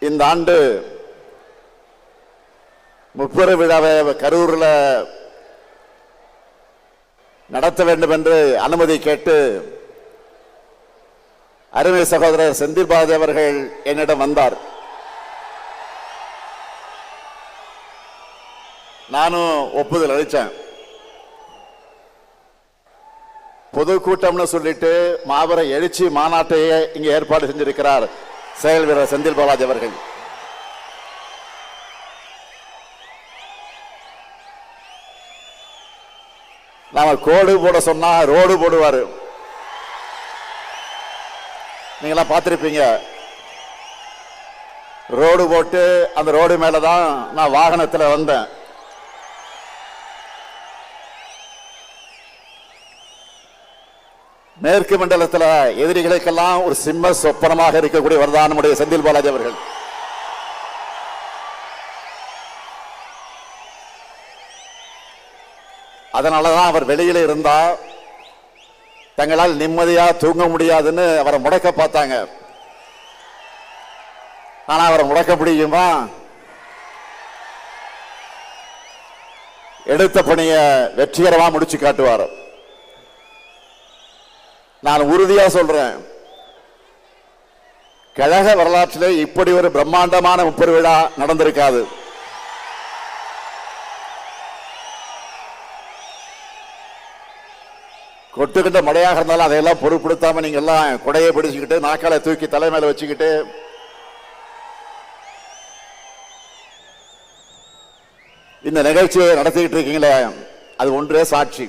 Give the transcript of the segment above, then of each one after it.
இந்த ஆண்டு முப்பெரு விழாவை கரூரில் நடத்த வேண்டும் என்று அனுமதி கேட்டு அருமை சகோதரர் செந்தில் பாலாஜி அவர்கள் என்னிடம் வந்தார். நானும் ஒப்புதல் அளித்தேன். பொதுக்கூட்டம்னு சொல்லிட்டு மாபெரும் எழுச்சி மாநாட்டையே இங்க ஏற்பாடு செஞ்சிருக்கிறார் செயல் வீரர் செந்தில் பாலாஜி அவர்கள். நாம கோடு போட சொன்னா ரோடு போடுவாரு. நீங்களாம் பார்த்திருப்பீங்க. ரோடு போட்டு அந்த ரோடு மேலதான் நான் வாகனத்தில் வந்தேன். மேற்கு மண்டலத்தில் எதிரிகளுக்கெல்லாம் ஒரு சிம்ம சொப்பனமாக இருக்கக்கூடியவர் தான் நம்முடைய செந்தில் பாலாஜி அவர்கள். அதனாலதான் அவர் வெளியில இருந்தா தங்களால் நிம்மதியா தூங்க முடியாதுன்னு அவரை முடக்க பார்த்தாங்க. ஆனா அவரை முடக்க முடியுமா? எடுத்த பணியை வெற்றிகரமா முடிச்சு காட்டுவார். நான் உறுதியா சொல்றேன், கழக வரலாற்றிலே இப்படி ஒரு பிரம்மாண்டமான முப்பெரு விழா நடந்திருக்காது. கொட்டுக்கிட்ட மழையாக இருந்தாலும் அதையெல்லாம் பொருட்படுத்தாம நீங்க எல்லாம் குடையை பிடிச்சுக்கிட்டு நாக்காலை தூக்கி தலைமையில வச்சுக்கிட்டு இந்த நிகழ்ச்சியை நடத்திக்கிட்டு இருக்கீங்களே, அது ஒன்றே சாட்சி.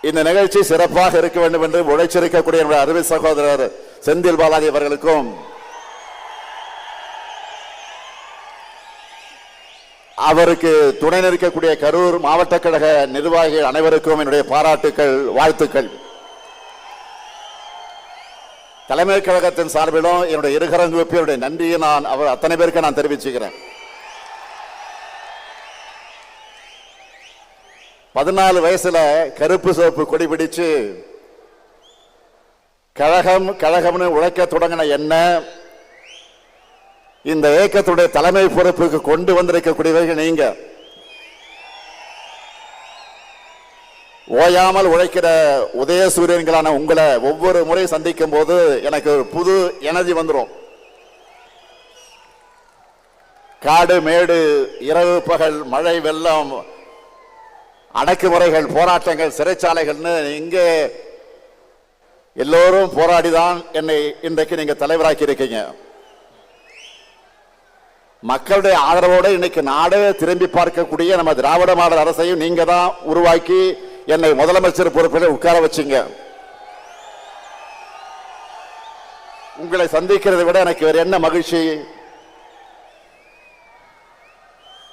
இந்த நிகழ்ச்சி சிறப்பாக இருக்க வேண்டும் என்று உழைச்சிருக்கக்கூடிய அருமை சகோதரர் செந்தில் பாலாஜி அவர்களுக்கும் அவருக்கு துணை நிற்கக்கூடிய கரூர் மாவட்ட கழக நிர்வாகிகள் அனைவருக்கும் என்னுடைய பாராட்டுக்கள், வாழ்த்துக்கள். தலைமை கழகத்தின் சார்பிலும் என்னுடைய இருகரங்கு என்னுடைய நன்றியை நான் அவர் அத்தனை பேருக்கு நான் தெரிவிச்சுக்கிறேன். 14 வயசுல கருப்பு சிவப்பு கொடி பிடிச்சு கழகம் கழகம்னு உழைக்க தொடங்கின என்ன இந்த இயக்கத்துடைய தலைமை பொறுப்புக்கு கொண்டு வந்திருக்கக்கூடியவர்கள் நீங்க. ஓயாமல் உழைக்கிற உதயசூரியன்களான உங்களை ஒவ்வொரு முறை சந்திக்கும் போது எனக்கு ஒரு புது எனர்ஜி வந்துடும். காடு மேடு இரவு பகல் மழை வெள்ளம் அடக்குமுறைகள் போராட்டங்கள் சிறைச்சாலைகள்னு இங்கே எல்லோரும் போராடிதான் என்னை இன்றைக்கு நீங்க தலைவராக்கி இருக்கீங்க. மக்களுடைய ஆதரவோடு இன்னைக்கு நாடே திரும்பி பார்க்கக்கூடிய நம்ம திராவிட மாடல் அரசையும் நீங்க தான் உருவாக்கி என்னை முதலமைச்சர் பொறுப்பில் உட்கார வச்சீங்க. உங்களை சந்திக்கிறதை விட எனக்கு வேற என்ன மகிழ்ச்சி?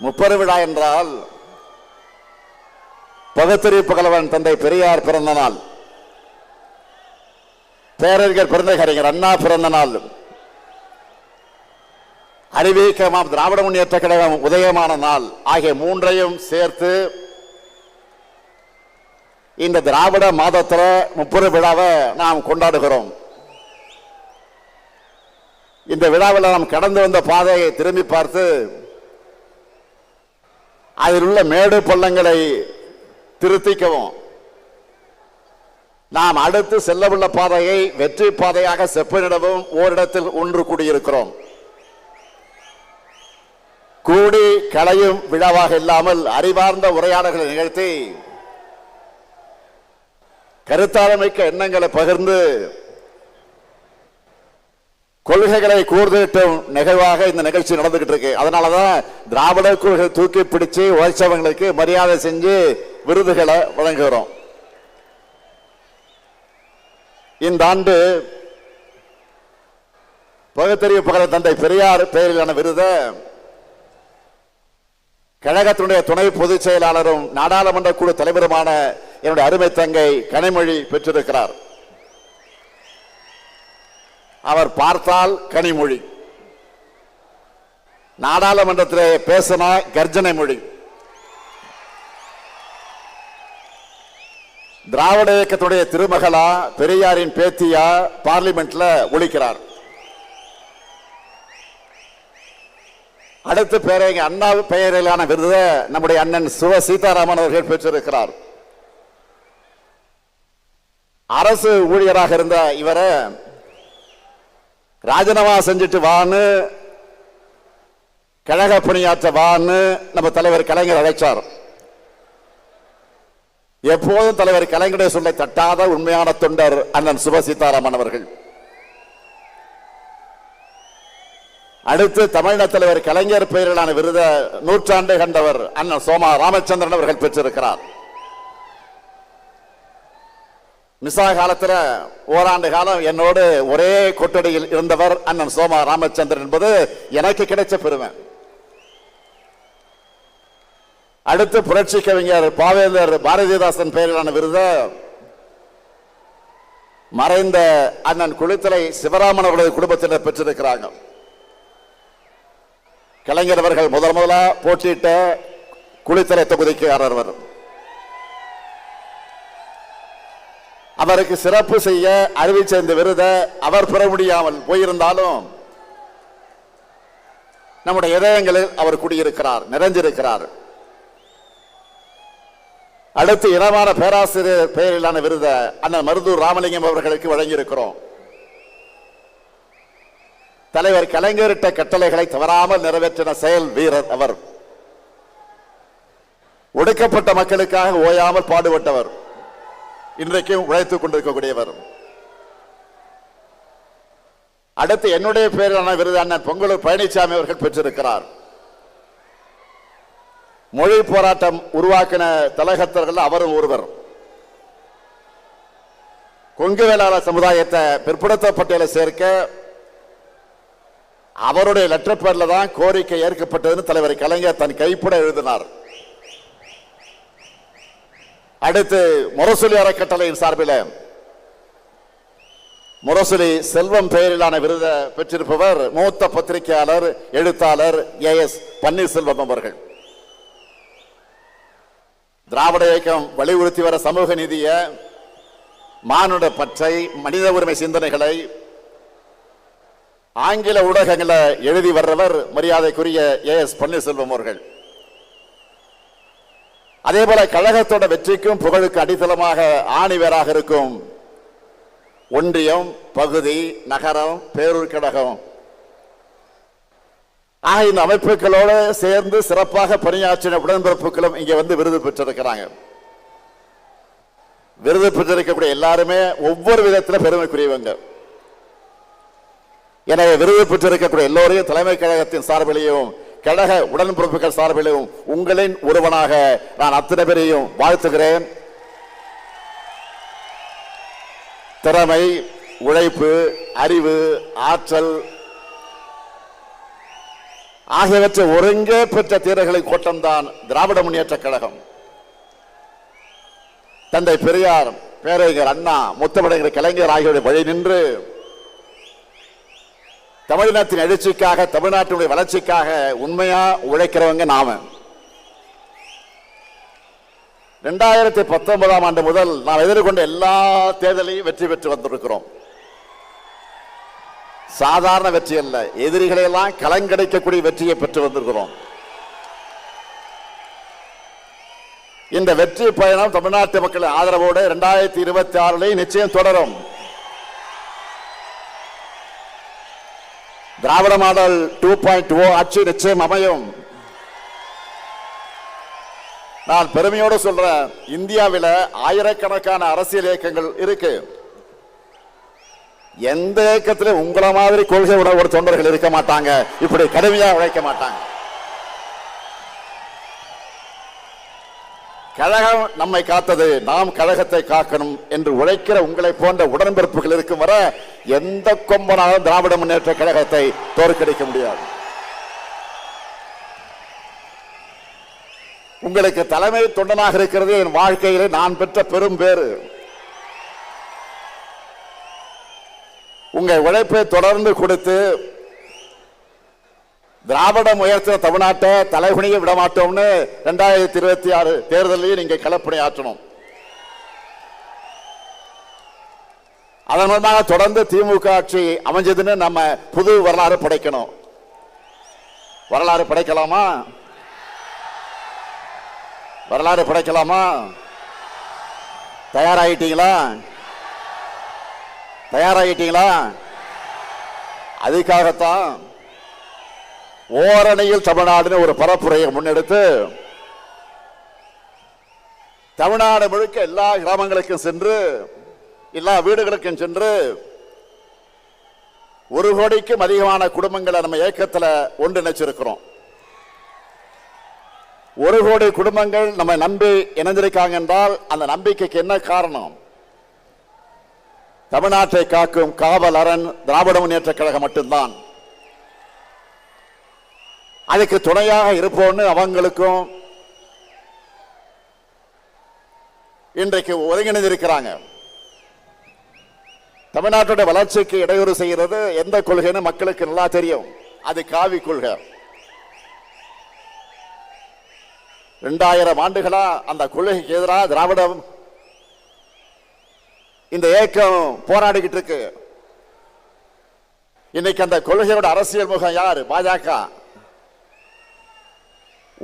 முப்பெரு விழா என்றால் பகுத்தறிவு புகழவன் தந்தை பெரியார் பிறந்த நாள், பேரறிஞர் பெருந்தகறிஞர் அண்ணா பிறந்த நாள், அறிவிக்கமாம் திராவிட முன்னேற்ற கழகம் உதயமான நாள் ஆகிய மூன்றையும் சேர்த்து இந்த திராவிட மாதத்துல முப்பெரு விழாவை நாம் கொண்டாடுகிறோம். இந்த விழாவில் நாம் கடந்து வந்த பாதையை திரும்பி பார்த்து அதில் உள்ள மேடு பள்ளங்களை திருத்திக்கவும், நாம் அடுத்து செல்லவுள்ள பாதையை வெற்றி பாதையாக செப்பனிடவும் ஓரிடத்தில் ஒன்று கூடியிருக்கிறோம். கூடி களையும் விழாவாக இல்லாமல் அறிவார்ந்த உரையாடல்களை நிகழ்த்தி கருத்தாளமிக்க எண்ணங்களை பகிர்ந்து கொள்கைகளை கூர்ந்திட்டும் நிகழ்வாக இந்த நிகழ்ச்சி நடந்துகிட்டு இருக்கு. அதனாலதான் திராவிட கொள்கை தூக்கி பிடிச்சு உழைச்சவங்களுக்கு மரியாதை செஞ்சு விருதுகளை வழங்குகிறோம். இந்த ஆண்டு பகுத்தறிவு புகழ தந்தை பெரியார் பெயரிலான விருதை கழகத்தினுடைய துணை பொதுச் செயலாளரும் நாடாளுமன்ற குழு தலைவருமான என்னுடைய அருமை தங்கை கனிமொழி பெற்றிருக்கிறார். அவர் பார்த்தால் கனிமொழி, நாடாளுமன்றத்திலே பேசினா கர்ஜனை மொழி, திராவிட இயக்கத்துடைய திருமகளா பெரியாரின் பேத்தியா பார்லிமெண்ட்ல ஒழிக்கிறார். அடுத்த பேரங்க அண்ணா பெயரிலான விருதை நம்முடைய அண்ணன் சுவ சீதாராமன் அவர்கள் பெற்றிருக்கிறார். அரசு ஊழியராக இருந்த இவரை ராஜினாமா செஞ்சுட்டு வான்னு, கழக பணியாற்ற வான்னு நம்ம தலைவர் கலைஞர் அழைச்சார். எப்போதும் தலைவர் கலைஞருடைய சொல்லை தட்டாத உண்மையான தொண்டர் அண்ணன் சுப சீதாராமன் அவர்கள். அடுத்து தமிழக தலைவர் கலைஞர் பெயரிலான விருதை நூற்றாண்டு கண்டவர் அண்ணன் சோமா ராமச்சந்திரன் அவர்கள் பெற்றிருக்கிறார். மிசா காலத்தில் ஓராண்டு காலம் என்னோடு ஒரே கொட்டடியில் இருந்தவர் அண்ணன் சோமா ராமச்சந்திரன் என்பது எனக்கு கிடைச்ச பெருமை. அடுத்து புரட்சி கவிஞர் பாவேந்தர் பாரதிதாசன் பெயரிலான விருதை மறைந்த அண்ணன் குளித்தலை சிவராமன் அவர்களது குடும்பத்தினர் பெற்றிருக்கிறாங்க. கலைஞர் அவர்கள் முதலா போட்டியிட்ட குளித்தலை தொகுதிக்கு ஆரவர். அவருக்கு சிறப்பு செய்ய அறிவிச்ச இந்த விருதை அவர் பெற முடியாமல் போயிருந்தாலும் நம்முடைய இதயங்களில் அவர் குடியிருக்கிறார், நிறைஞ்சிருக்கிறார். அடுத்து இனமான பேராசிரியர் பெயரிலான விருதை அண்ணன் மருதூர் ராமலிங்கம் அவர்களுக்கு வழங்கியிருக்கிறோம். தலைவர் கலைஞரிட்ட கட்டளைகளை தவறாமல் நிறைவேற்றின செயல் வீரர் அவர். ஒடுக்கப்பட்ட மக்களுக்காக ஓயாமல் பாடுபட்டவர், இன்றைக்கும் உழைத்துக் கொண்டிருக்கக்கூடியவர். அடுத்து என்னுடைய பெயரிலான விருது அண்ணன் பொங்கலூர் பழனிசாமி அவர்கள் பெற்றிருக்கிறார். மொழி போராட்டம் உருவாக்கின தலகத்தர்கள் அவரும் ஒருவர். கொங்கு வேளாளர் சமுதாயத்தை பிற்படுத்த பட்டியலை சேர்க்க அவருடைய லெட்டர் பேர்ல தான் கோரிக்கை ஏற்கப்பட்டதுன்னு தலைவர் கலைஞர் தன் கைப்பட எழுதினார். அடுத்து முரசொலி அறக்கட்டளையின் சார்பில் முரசொலி செல்வம் பெயரிலான விருதை பெற்றிருப்பவர் மூத்த பத்திரிகையாளர் எழுத்தாளர் AS பன்னீர்செல்வம் அவர்கள். திராவிட இயக்கம் வலியுறுத்தி வர சமூக நீதிய, மானுட பற்றை, மனித உரிமை சிந்தனைகளை ஆங்கில ஊடகங்களை எழுதி வர்றவர் மரியாதைக்குரிய AS பன்னீர்செல்வம் அவர்கள். அதே போல கழகத்தோட வெற்றிக்கும் புகழுக்கு அடித்தளமாக ஆணிவேராக இருக்கும் ஒன்றியம், பகுதி, நகரம், பேரூர் கழகம் ஆக இந்த அமைப்புகளோடு சேர்ந்து சிறப்பாக பணியாற்றின உடன்பிறப்புகளும் இங்க வந்து விருது பெற்றிருக்கிறாங்க. விருது பெற்றிருக்கக்கூடிய எல்லாருமே ஒவ்வொரு விதத்தில் பெருமைக்குரியவங்க. எனவே விருது பெற்றிருக்கக்கூடிய எல்லோரையும் தலைமை கழகத்தின் சார்பிலையும் கழக உடன்பிறப்புகள் சார்பிலும் உங்களின் ஒருவனாக நான் அத்தனை பேரையும் வாழ்த்துகிறேன். திறமை, உழைப்பு, அறிவு, ஆற்றல் ஆகியவற்றை ஒருங்கே பெற்ற தீரர்களின் கூட்டம்தான் திராவிட முன்னேற்ற கழகம். தந்தை பெரியார், பேரறிஞர் அண்ணா, முத்தமிழர் கலைஞர் ஆகியோருடைய வழி நின்று தமிழினத்தின் எழுச்சிக்காக, தமிழ்நாட்டினுடைய வளர்ச்சிக்காக உண்மையா உழைக்கிறவங்க நாம. 2019 ஆண்டு முதல் நாம் எதிர்கொண்ட எல்லா தேர்தலையும் வெற்றி பெற்று வந்திருக்கிறோம். சாதாரண வெற்றி அல்ல, எதிரிகளை எல்லாம் கலங்கடைக்கக்கூடிய வெற்றியை பெற்று வந்திருக்கிறோம். இந்த வெற்றி பயணம் தமிழ்நாட்டு மக்கள் ஆதரவோடு 2026 நிச்சயம் தொடரும். திராவிட மாடல் 2.0 ஆட்சி நிச்சயம் அமையும். நான் பெருமையோடு சொல்றேன், இந்தியாவில் ஆயிரக்கணக்கான அரசியல் இயக்கங்கள் இருக்கு. எந்த இயக்கத்திலும் உங்களை மாதிரி கொள்கை உடைய ஒரு தொண்டர்கள் இருக்க மாட்டாங்க, இப்படி கடுமையா உழைக்க மாட்டாங்க. கழகம் நம்மை காத்தது, நாம் கழகத்தை காக்கணும் என்று உழைக்கிற உங்களை போன்ற உடன்பிறப்புகள் இருக்கும் வரை எந்த கொம்பனாலும் திராவிட முன்னேற்ற கழகத்தை தோற்கடிக்க முடியாது. உங்களுக்கு தலைமை தொண்டனாக இருக்கிறது என் வாழ்க்கையிலே நான் பெற்ற பெரும் பேறு. உங்கள் உழைப்பை தொடர்ந்து கொடுத்து திராவிடம் உயர்த்த தமிழ்நாட்டை தலைகுனிய விடமாட்டோம்னு 2026 தேர்தலையும் நீங்க களப்பணி ஆற்றணும். அதன் மூலமாக தொடர்ந்து திமுக ஆட்சி அமைஞ்சதுன்னு நம்ம புது வரலாறு படைக்கணும். வரலாறு படைக்கலாமா? வரலாறு படைக்கலாமா? தயாராகிட்டீங்களா? தயாராகிட்டீங்களா? அதுக்காகத்தான் ஓரணியில் தமிழ்நாடுன்னு ஒரு பரப்புரையை முன்னெடுத்து தமிழ்நாடு முழுக்க எல்லா கிராமங்களுக்கும் சென்று எல்லா வீடுகளுக்கும் சென்று 1 கோடிக்கும் அதிகமான குடும்பங்களை நம்ம இயக்கத்தில் ஒன்றிணைச்சிருக்கிறோம். 1 கோடி குடும்பங்கள் நம்ம நம்பி இணைந்திருக்காங்க என்றால் அந்த நம்பிக்கைக்கு என்ன காரணம்? தமிழ்நாட்டை காக்கும் காவல் அரண் திராவிட முன்னேற்ற கழகம் மட்டும்தான். அதுக்கு துணையாக இருப்போம்னு அவங்களுக்கும் இன்றைக்கு ஒருங்கிணைந்திருக்கிறாங்க. தமிழ்நாட்டுடைய வளர்ச்சிக்கு இடையூறு செய்கிறது எந்த கொள்கைன்னு மக்களுக்கு நல்லா தெரியும். அது காவி கொள்கை. 2000 ஆண்டுகளா அந்த கொள்கைக்கு எதிராக திராவிடம் இந்த இயக்கம் போராடிக்கிட்டு இருக்கு. இன்னைக்கு அந்த கொள்கையோட அரசியல் முகம் யார்? பாஜக.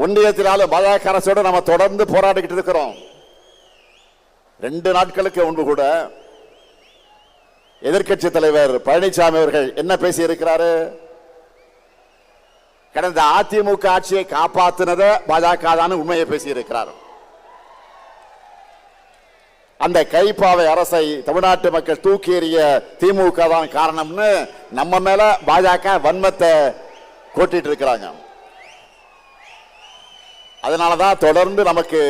ஒன்றியத்தினாலும் பாஜக அரசோடு நம்ம தொடர்ந்து போராடிக்கிட்டு இருக்கிறோம். 2 நாட்களுக்கு முன்பு கூட எதிர்க்கட்சி தலைவர் பழனிசாமி அவர்கள் என்ன பேசி இருக்கிறாரு? கடந்த அதிமுக ஆட்சியை காப்பாற்றினத பாஜக தான் உண்மையை பேசி இருக்கிறார். அந்த கைப்பாவை அரசை தமிழ்நாட்டு மக்கள் தூக்கி எறிய திமுக தான் காரணம்னு நம்ம மேல பாஜக வன்மத்தை கொட்டிட்டு இருக்கிறாங்க. அதனாலதான் தொடர்ந்து நமக்கு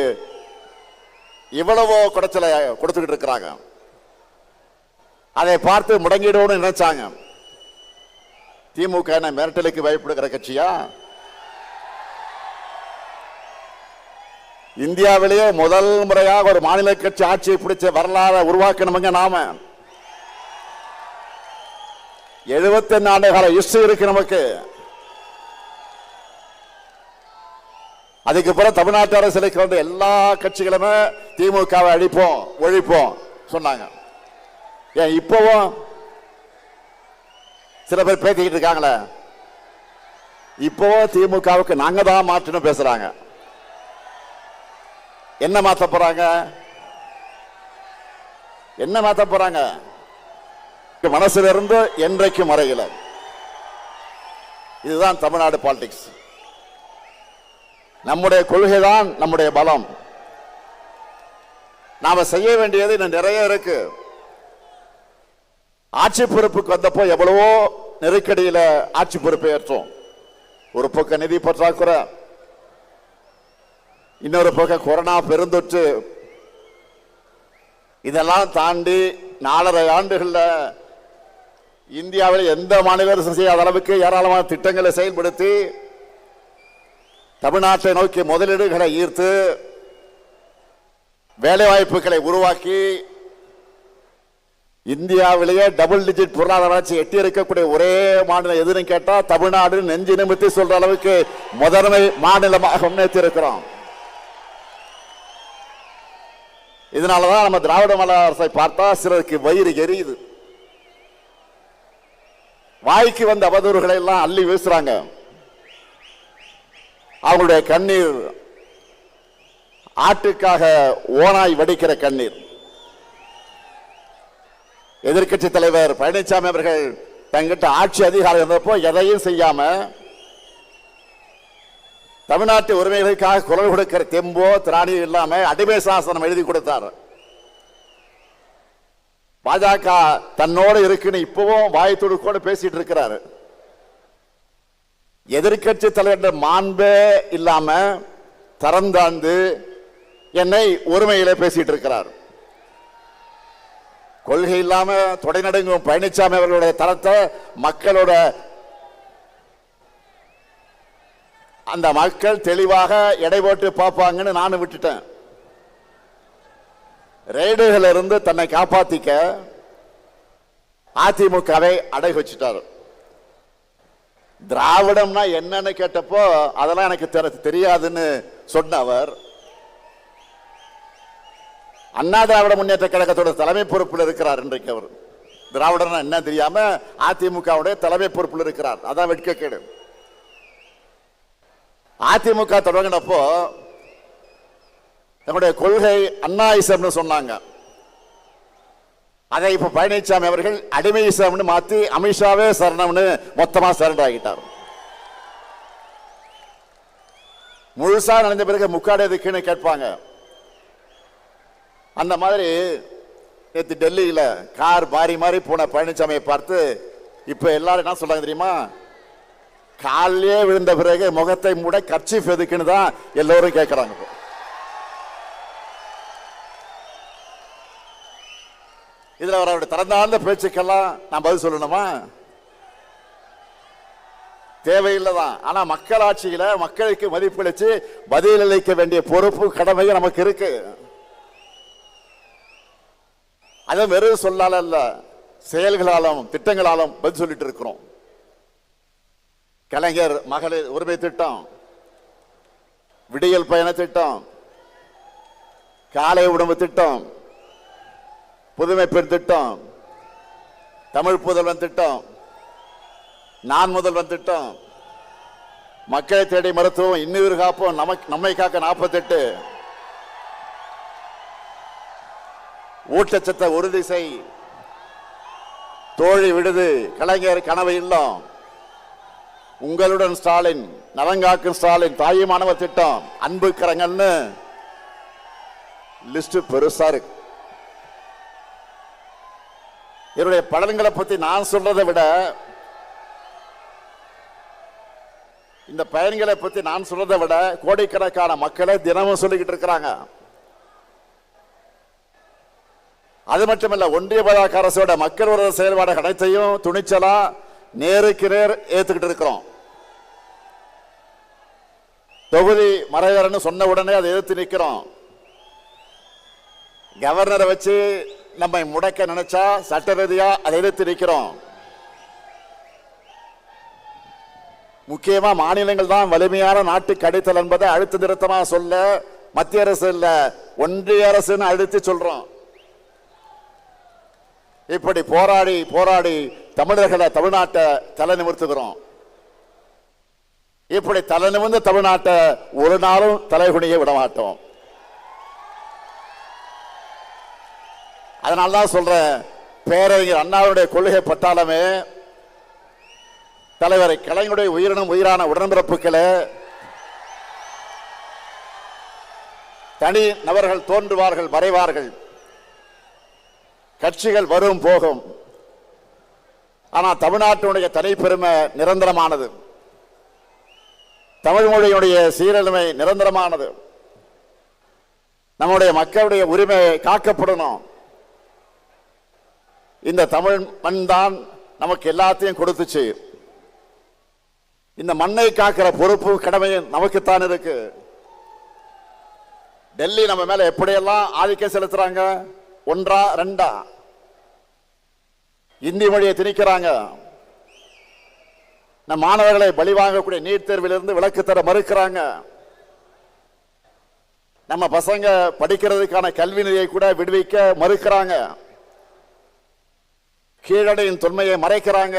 இவ்வளவோ குடைச்சலை கொடுத்துக்கிட்டு இருக்கிறாங்க. அதை பார்த்து முடங்கிடுவோம்னு நினைச்சாங்க. திமுக என்ன மிரட்டலுக்கு பயப்படுகிற கட்சியா? இந்தியாவிலேயே முதல் முறையாக ஒரு மாநில கட்சி ஆட்சியை பிடிச்ச வரலாறு உருவாக்கணுங்க. நாம 71 ஆண்டு கால ஹிஸ்டரி இருக்கு நமக்கு. அதுக்கு பிறகு தமிழ்நாட்டு அரசியலுக்கு வந்து எல்லா கட்சிகளுமே திமுகவை அழிப்போம் ஒழிப்போம் சொன்னாங்க. ஏன் இப்பவும் சில பேர் பேசிக்கிட்டு இருக்காங்களே, இப்பவும் திமுகவுக்கு நாங்க தான் மாற்றணும் பேசுறாங்க. என்ன மாத்த போறாங்க? என்ன மாத்த போறாங்க? மனசுல இருந்து என்றைக்கும் மறையல. இதுதான் தமிழ்நாடு பாலிடிக்ஸ். நம்முடைய கொள்கை தான் நம்முடைய பலம். நாம செய்ய வேண்டியது இன்னும் நிறைய இருக்கு. ஆட்சி பொறுப்புக்கு வந்தப்போ எவ்வளவோ நெருக்கடியில ஆட்சி பொறுப்பை ஏற்றோம். ஒரு பக்கம் நிதி பற்றாக்குறை, இன்னொரு பக்கம் கொரோனா பெருந்தொற்று. இதெல்லாம் தாண்டி 4.5 ஆண்டுகள்ல இந்தியாவில் எந்த மாநில அரசும் செய்யாத அளவுக்கு ஏராளமான திட்டங்களை செயல்படுத்தி தமிழ்நாட்டை நோக்கி முதலீடுகளை ஈர்த்து வேலை வாய்ப்புகளை உருவாக்கி இந்தியாவிலேயே டபுள் டிஜிட் பொருளாதார வளர்ச்சி எட்டி இருக்கக்கூடிய ஒரே மாநிலம் எதுன்னு கேட்டா தமிழ்நாடு நெஞ்சு நிமித்தி சொல்ற அளவுக்கு முதன்மை மாநிலமாக முன்னேற்றி இருக்கிறோம். இதனாலதான் நம்ம திராவிட மாடல் அரசை பார்த்தா சிலருக்கு வயிறு எரியுது. வாய்க்கு வந்த அவதூறுகளை எல்லாம் அள்ளி வீசுறாங்க. அவங்களுடைய கண்ணீர் ஆட்டுக்காக ஓனாய் வடிக்கிற கண்ணீர். எதிர்க்கட்சி தலைவர் பழனிசாமி அவர்கள் தங்கிட்ட ஆட்சி அதிகாரம் இருந்தப்போ எதையும் செய்யாம தமிழ்நாட்டு உரிமைகளுக்காக குரல் கொடுக்கிற தெம்போ திராணியும் இல்லாம அடிமை சாசனம் எழுதி கொடுத்தார். பாஜக தன்னோடு இருக்குன்னு இப்பவும் வாய் துடுக்கோடு பேசிட்டு இருக்கிறாரு. எதிர்க்கட்சி தலைவர் மாண்பே இல்லாம தரந்தாழ்ந்து என்னை ஒருமையிலே பேசிட்டு இருக்கிறார். கொள்கை இல்லாம தொடை நடுங்கும் பழனிசாமி அவர்களுடைய தரத்தை மக்களோட அந்த மக்கள் தெளிவாக எடை போட்டு பார்ப்பாங்கன்னு நானும் விட்டுட்டேன். ரெய்டுகள் இருந்து தன்னை காப்பாத்திக்க அதிமுகவை அடை வச்சுட்டார். திராவிடம்னா என்னன்னு கேட்டப்போ அதெல்லாம் எனக்கு தெரியாதுன்னு சொன்னவர் அண்ணா திராவிட முன்னேற்ற கழகத்தோட தலைமை பொறுப்பில் இருக்கிறார். இன்றைக்கு அவர் திராவிடர் என்ன தெரியாம அதிமுகவுடைய தலைமை பொறுப்பில் இருக்கிறார். அதான் வெட்கக்கேடு. அதிமுக தொடங்கினப்போ நம்முடைய கொள்கை அண்ணாயிசம்னு சொன்னாங்க. அதை இப்ப பழனிசாமி அவர்கள் அடிமையிசம்னு மாத்தி அமித்ஷாவே சரணம்னு மொத்தமா சரண்டர் ஆகிட்டார். முழுசா நடந்த பிறகு முக்காடு எதுக்குன்னு கேட்பாங்க. அந்த மாதிரி நேற்று டெல்லியில கார் மாறி மாறி போன பழனிசாமியை பார்த்து இப்ப எல்லாரும் என்ன சொல்றாங்க தெரியுமா? காலையே விழுந்த பிறகு முகத்தை மூட கர்ச்சீஃப் எதுக்குன்னு தான் எல்லோரும் கேட்கிறாங்க. இதுல அவருடைய திறந்தாழ்ந்த பேச்சுக்கெல்லாம் நான் பதில் சொல்லணுமா? தேவையில்லைதான். ஆனா மக்களாட்சியில மக்களுக்கு மதிப்பளிச்சு பதிலளிக்க வேண்டிய பொறுப்பு கடமையும் நமக்கு இருக்கு. அது வெறும் சொல்லால அல்ல, செயல்களாலும் திட்டங்களாலும் பதில் சொல்லிட்டு இருக்கிறோம். கலைஞர் மகளிர் உரிமை திட்டம், விடியல் பயண திட்டம், காலை உணவு திட்டம், புதுமை பெண் திட்டம், தமிழ் புதல்வன் திட்டம், நான் முதல்வன் திட்டம், மக்களை தேடி மருத்துவம், இன்னுயிர் காப்போம், நம்மை காக்க 48, ஊட்டச்சத்தை உறுதி செய், தோழி விடுது, கலைஞர் கனவு இல்லம், உங்களுடன் ஸ்டாலின், நலங்காக்கும் ஸ்டாலின், தாய் மாணவர் திட்டம், அன்பு கரங்கள்னு லிஸ்ட் பெருசா இருக்கு. என்னுடைய பலன்களை பத்தி நான் சொல்றதை விட இந்த பயன்களை பத்தி நான் சொல்றதை விட கோடிக்கணக்கான மக்களை தினமும் சொல்லிக்கிட்டு இருக்கிறாங்க. அது மட்டுமல்ல, ஒன்றிய பாஜக அரசோட மக்கள் விரோத செயல்பாடு அனைத்தையும் துணிச்சலா நேருக்கு நேர் ஏத்துக்கிட்டு இருக்கிறோம். தொகுதி மறைவரன்னு சொன்ன உடனே அதை எதிர்த்து நிற்கிறோம். கவர்னரை வச்சு நம்மை முடக்க நினைச்சா சட்ட ரீதியா அதை எதிர்த்து நிற்கிறோம். முக்கியமா மாநிலங்கள் தான் வலிமையான நாட்டுக்கு அடித்தல் என்பதை அழுத்த நிறுத்தமா சொல்ல மத்திய அரசு இல்ல, ஒன்றிய அரசுன்னு அழுத்தி சொல்றோம். இப்படி போராடி போராடி தமிழர்களை தமிழ்நாட்டை தலை நிமிர்த்துகிறோம். இப்படி தலை நிமிர்ந்த தமிழ்நாட்டை ஒரு நாளும் தலைகுனிய விட மாட்டோம். அதனால்தான் சொல்றேன், பேரறிஞர் அண்ணாவுடைய கொள்கை பட்டாளமே, தலைவரை கலைஞருடைய உயிரினும் உயிரான உடன்பிறப்புகளே, தனி நபர்கள் தோன்றுவார்கள் மறைவார்கள், கட்சிகள் வரும் போகும், ஆனா தமிழ்நாட்டினுடைய தனிப்பெருமை நிரந்தரமானது, தமிழ் மொழியுடைய சீரழிமை நிரந்தரமானது, நம்முடைய மக்களுடைய உரிமை காக்கப்படணும். இந்த தமிழ் மண் தான் நமக்கு எல்லாத்தையும் கொடுத்துச்சு. இந்த மண்ணை காக்கிற பொறுப்பு கடமையும் நமக்குத்தான் இருக்கு. டெல்லி நம்ம மேல எப்படியெல்லாம் ஆதிக்கம் செலுத்துறாங்க, ஒன்றா ரெண்டா இந்தி மொழியை திணிக்கிறாங்க. நம் மாணவர்களை பலி வாங்கக்கூடிய நீட் தேர்விலிருந்து விலக்கு தர மறுக்கிறாங்க. நம்ம பசங்க படிக்கிறதுக்கான கல்வி நிதியை கூட விடுவிக்க மறுக்கிறாங்க. கீழடியின் தொன்மையை மறைக்கிறாங்க.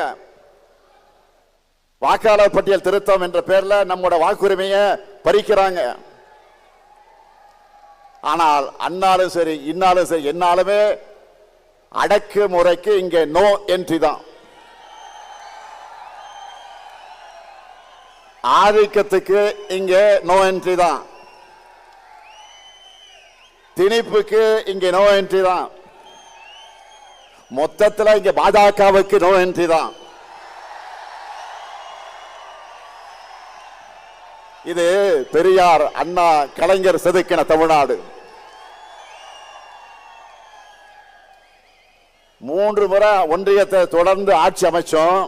வாக்காளர் பட்டியல் திருத்தம் என்ற பெயர்ல நம்மோட வாக்குரிமையை பறிக்கிறாங்க. ஆனால் அன்னாலும் சரி இன்னாலும் சரி என்னாலுமே அடக்கு முறைக்கு இங்கே நோ என்ட்ரி தான். ஆதிக்கத்துக்கு இங்கே நோ என்ட்ரி தான். திணிப்புக்கு இங்கே நோ என்ட்ரி தான். மொத்தத்தில் இங்க பாஜகவுக்கு நோ என்ட்ரி தான். இது பெரியார் அண்ணா கலைஞர் செதுக்கின தமிழ்நாடு. 3 முறை ஒன்றியத்தை தொடர்ந்து ஆட்சி அமைச்சோம்.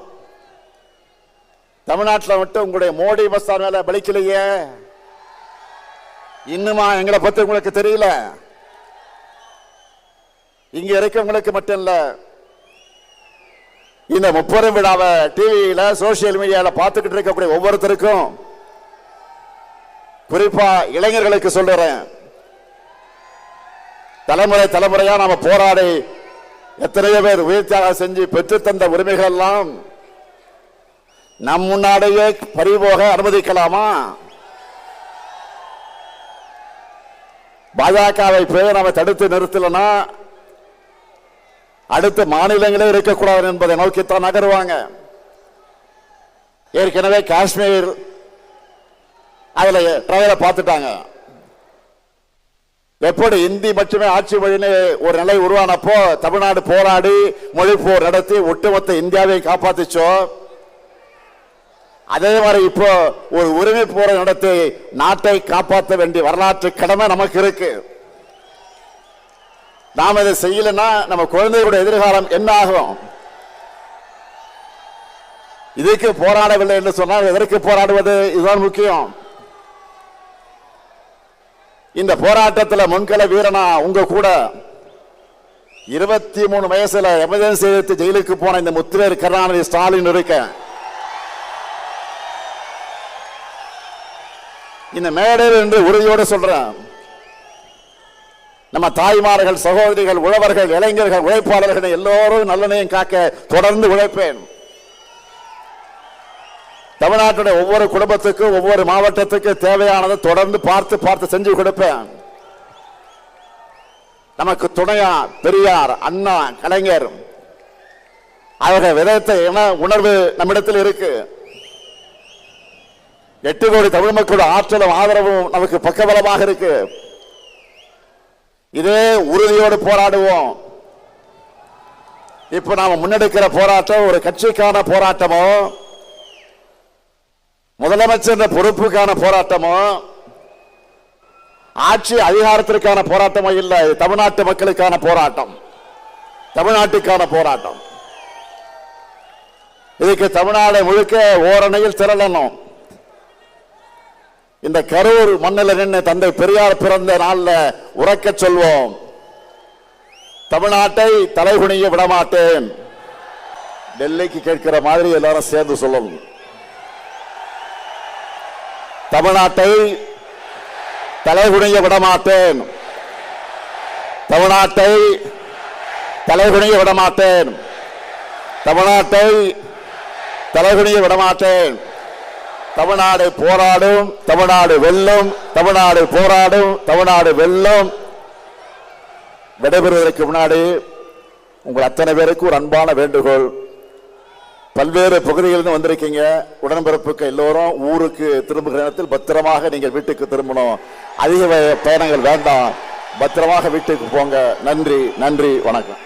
தமிழ்நாட்டில் மட்டும் உங்களுடைய மோடி மஸ்தான் மேல பலிக்கலையே. இன்னுமா எங்களை பத்தி உங்களுக்கு தெரியல? இங்க இருக்கவங்களுக்கு மட்டும் இல்ல, இந்த 30 விழாவை டிவியில சோசியல் மீடியால பார்த்துக்கிட்டு இருக்கக்கூடிய ஒவ்வொருத்தருக்கும், குறிப்பா இளைஞர்களுக்கு சொல்றேன், தலைமுறை தலைமுறையா நாம போராடி எத்தனையோ பேர் உயிர் தியாகம் செஞ்சு பெற்று தந்த உரிமைகள் எல்லாம் நம் முன்னாடியே பறிபோக அனுமதிக்கலாமா? பாஜகவை போய் நாம தடுத்து நிறுத்தலனா அடுத்த மாநிலங்களே இருக்கக்கூடாது என்பதை நோக்கித்தான் நகருவாங்க. ஏற்கனவே காஷ்மீர் அதுல ட்ரையலை பார்த்துட்டாங்க. எப்படி இந்தி மட்டுமே ஆட்சி மொழின்னு ஒரு நிலை உருவானப்போ தமிழ்நாடு போராடி மொழி போர் நடத்தி ஒட்டுமொத்த இந்தியாவை காப்பாத்திச்சோ, அதே மாதிரி இப்போ ஒரு உரிமை போரை நடத்தி நாட்டை காப்பாற்ற வேண்டிய வரலாற்று கடமை நமக்கு இருக்கு. நாம் இதை செய்யலன்னா நம்ம குழந்தைகளுடைய எதிர்காலம் என்ன ஆகும்? இதுக்கு போராடவில்லை என்று சொன்னால் எதற்கு போராடுவது? இதுதான் முக்கியம். இந்த போராட்டத்தில் முன்கள வீரனா உங்க கூட 23 வயசுல எமர்ஜென்சி எடுத்து ஜெயிலுக்கு போன இந்த முத்துவேல் கருணாநிதி ஸ்டாலின் இருக்க இந்த மேடையில் என்று உறுதியோடு சொல்றேன், நம்ம தாய்மார்கள், சகோதரிகள், உழவர்கள், இளைஞர்கள், உழைப்பாளர்கள் எல்லோரும் நல்லெண்ணெயும் காக்க தொடர்ந்து உழைப்பேன். தமிழ்நாட்டுடைய ஒவ்வொரு குடும்பத்துக்கும் ஒவ்வொரு மாவட்டத்துக்கு தேவையானதை தொடர்ந்து பார்த்து செஞ்சு கொடுப்பேன். நமக்கு துணையா பெரியார், அண்ணா, கலைஞர் அவர்கள் விதத்தை உணர்வு நம்மிடத்தில் இருக்கு. 8 கோடி தமிழ் மக்களோட ஆற்றலும் ஆதரவும் நமக்கு பக்கபலமாக இருக்கு. இதே உறுதியோடு போராடுவோம். இப்ப நாம முன்னெடுக்கிற போராட்டம் ஒரு கட்சிக்கான போராட்டமோ, முதலமைச்சர் பொறுப்புக்கான போராட்டமோ, ஆட்சி அதிகாரத்திற்கான போராட்டமோ இல்லை. தமிழ்நாட்டு மக்களுக்கான போராட்டம், தமிழ்நாட்டுக்கான போராட்டம். இதுக்கு தமிழ்நாடு முழுக்க ஓரணையில் திரளணும். இந்த கரூர் மண்ணில் நின்று தந்தை பெரியார் பிறந்த நாளில் உறக்க சொல்வோம், தமிழ்நாட்டை தலைகுனிய விடமாட்டேன். டெல்லிக்கு கேட்கிற மாதிரி எல்லாரும் சேர்ந்து சொல்லணும், தமிழ்நாட்டை தலைகுனிய விடமாட்டேன், தமிழ்நாட்டை தலைகுனிய விடமாட்டேன், தமிழ்நாட்டை தலைகுனிய விடமாட்டேன். தமிழ்நாடு போராடும், தமிழ்நாடு வெல்லும், தமிழ்நாடு போராடும், தமிழ்நாடு வெல்லும். விடைபெறுவதற்கு முன்னாடி உங்கள் அத்தனை பேருக்கு ஒரு அன்பான வேண்டுகோள். பல்வேறு பகுதிகளிலிருந்து வந்திருக்கீங்க. உடன்பிறப்புக்கு எல்லோரும் ஊருக்கு திரும்புகிற நேரத்தில் பத்திரமாக நீங்கள் வீட்டுக்கு திரும்பணும். அதிக பயணங்கள் வேண்டாம், பத்திரமாக வீட்டுக்கு போங்க. நன்றி, நன்றி, வணக்கம்.